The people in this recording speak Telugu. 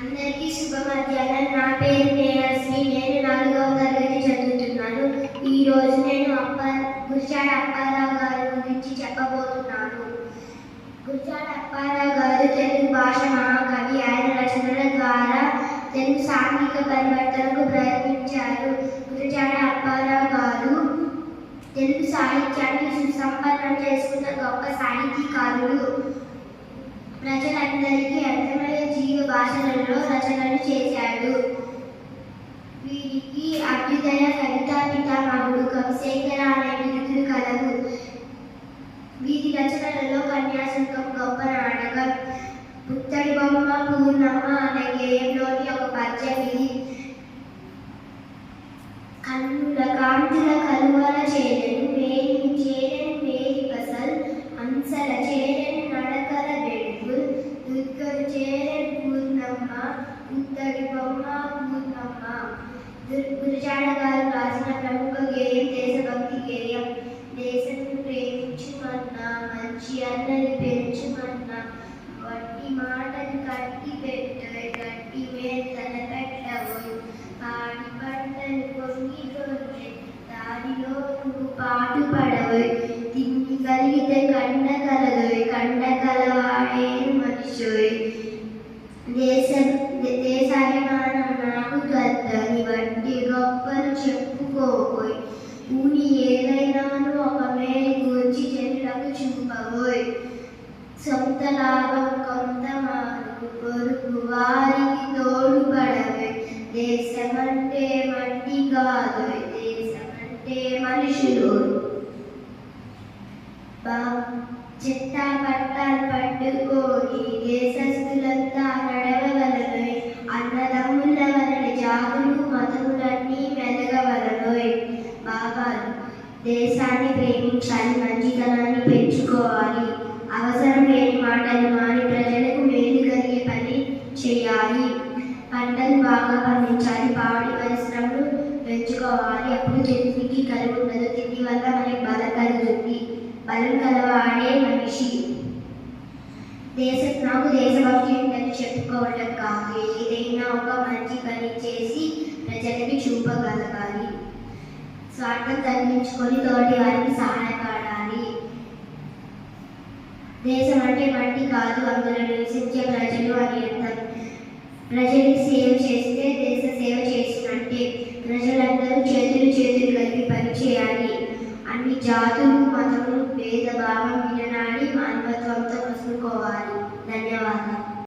అందరికీ శుభ మధ్యాహ్నం. నా పేరు నేయశ్రీ. నేను 4వ తరగతి చదువుతున్నాను. ఈరోజు నేను గురజాడ అప్పారావు గారి గురించి చెప్పబోతున్నాను. గురజాడ అప్పారావు గారు తెలుగు భాష మహాకవి. ఆయన రచనల ద్వారా తెలుగు సాంఘిక పరివర్తనకు ప్రయత్నించారు. గురజాడ అప్పారావు గారు తెలుగు సాహిత్యాన్ని సుసంపన్నం చేసుకున్న గొప్ప సాహితీకారుడు. ప్రజలందరికీ అర్థమయ్యే జీవ భాషలలో రచనలు చేశాడు. వీరికి అభ్యుదయ కవితా పితామహుడు, కవిశేఖర అనే బిరుదులు కలవు. వీరి రచనలలో కన్యాశుల్కం గొప్ప నాటకం, పుత్తడి బొమ్మ పూర్ణమ్మ అనే గేయంలోని ఒక పద్యం ఇది. కన్నుల కాంతుల కలువల చేరను మేలు చేరను మేలి పసల్ హంసల చేరను నడకల వెడుగుల్ దుర్గలు చేరను పూర్ణమ్మ పుత్తడి బొమ్మ పూర్ణమ్మ. గురజాడ గారు రాసిన ప్రముఖ గేయం దేశభక్తి గేయం. దేశం ప్రేమించుమన్నా మంచి అన్నది పెంచుమన్నా వట్టి మాటలు కట్టి పెట్టోయ్ గట్టి మేతన పెట్టబోయ్ పాడి పంటలు పొంగి దొర్రే దారిలో నువ్వు పాటు పడవోయ్ తిండి కలిగితే కండ కలదోయ్ కండ కలవాడేను మనిషోయ్ దేశాభిమానం నాకు గద్దని వట్టి గొప్పలు చెప్పుకోబోయ్ ఊని ఏదైనాను ఒక మేలు గురించి చెల్లకు చూపబోయ్ సొంత లాభం కొంత మాను పొరుగు వారికి తోడుపడవే దేశమంటే మట్టి కాదు దేశమంటే మనుషులు. చెత్తా పట్టాలు పట్టుకొని దేశస్తులంతా నడవవలనోయ్ అన్నదమ్ముల వలన జాతులు మతములన్నీ మెలగవలనోయ్. భావాలు: దేశాన్ని ప్రేమించాలి, మంచితనాన్ని పెంచుకోవాలి, అవసరం లేని మాటలు మాని ప్రజలకు మేలు కలిగే పని చేయాలి, పంటలు బాగా పండించాలి, పాడి పరిశ్రమలు పెంచుకోవాలి, అప్పుడు తిండికి కలుగు ఉండదు, తిండి వల్ల మనకి బలం కలుగుతుంది, బలం కలవాడే మనిషి. నాకు దేశభక్తి ఉందని చెప్పుకోవటం కాదు, ఏదైనా ఒక మంచి పని చేసి ప్రజలకి చూపగలగాలి, స్వార్థం తగ్గించుకొని తోటి వారికి సహాయపడాలి. దేశం అంటే మట్టి కాదు, అందులో నివసించే ప్రజలు అని అర్థం. ప్రజలకు సేవ